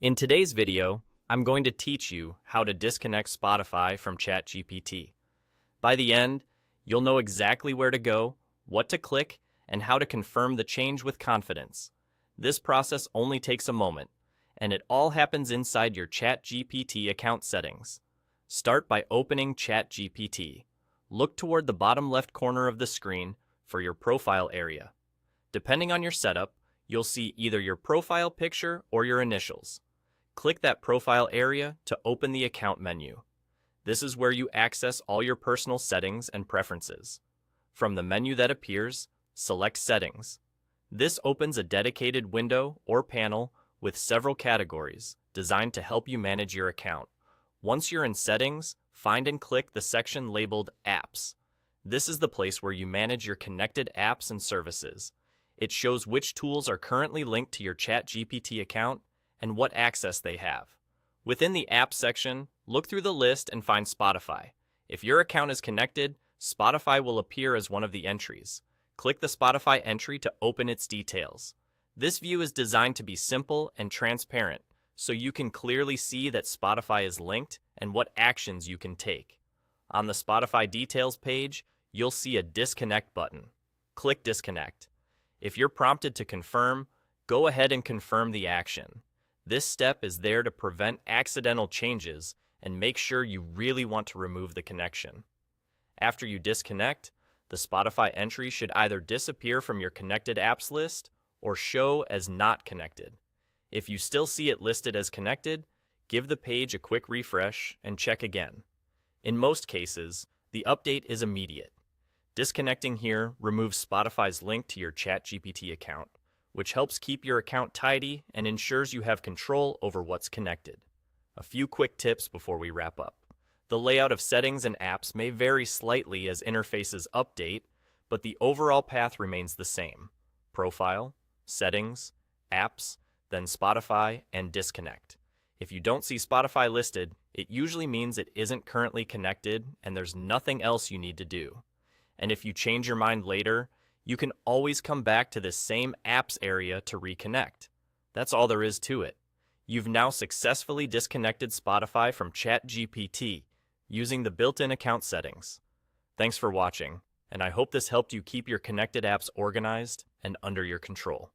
In today's video, I'm going to teach you how to disconnect Spotify from ChatGPT. By the end, you'll know exactly where to go, what to click, and how to confirm the change with confidence. This process only takes a moment, and it all happens inside your ChatGPT account settings. Start by opening ChatGPT. Look toward the bottom left corner of the screen for your profile area. Depending on your setup, you'll see either your profile picture or your initials. Click that profile area to open the account menu. This is where you access all your personal settings and preferences. From the menu that appears, select Settings. This opens a dedicated window or panel with several categories designed to help you manage your account. Once you're in Settings, find and click the section labeled Apps. This is the place where you manage your connected apps and services. It shows which tools are currently linked to your ChatGPT account and what access they have. Within the Apps section, look through the list and find Spotify. If your account is connected, Spotify will appear as one of the entries. Click the Spotify entry to open its details. This view is designed to be simple and transparent, so you can clearly see that Spotify is linked and what actions you can take. On the Spotify details page, you'll see a Disconnect button. Click Disconnect. If you're prompted to confirm, go ahead and confirm the action. This step is there to prevent accidental changes and make sure you really want to remove the connection. After you disconnect, the Spotify entry should either disappear from your connected apps list or show as not connected. If you still see it listed as connected, give the page a quick refresh and check again. In most cases, the update is immediate. Disconnecting here removes Spotify's link to your ChatGPT account, which helps keep your account tidy and ensures you have control over what's connected. A few quick tips before we wrap up. The layout of settings and apps may vary slightly as interfaces update, but the overall path remains the same: Profile, Settings, Apps, then Spotify, and Disconnect. If you don't see Spotify listed, it usually means it isn't currently connected and there's nothing else you need to do. And if you change your mind later, you can always come back to this same Apps area to reconnect. That's all there is to it. You've now successfully disconnected Spotify from ChatGPT using the built-in account settings. Thanks for watching, and I hope this helped you keep your connected apps organized and under your control.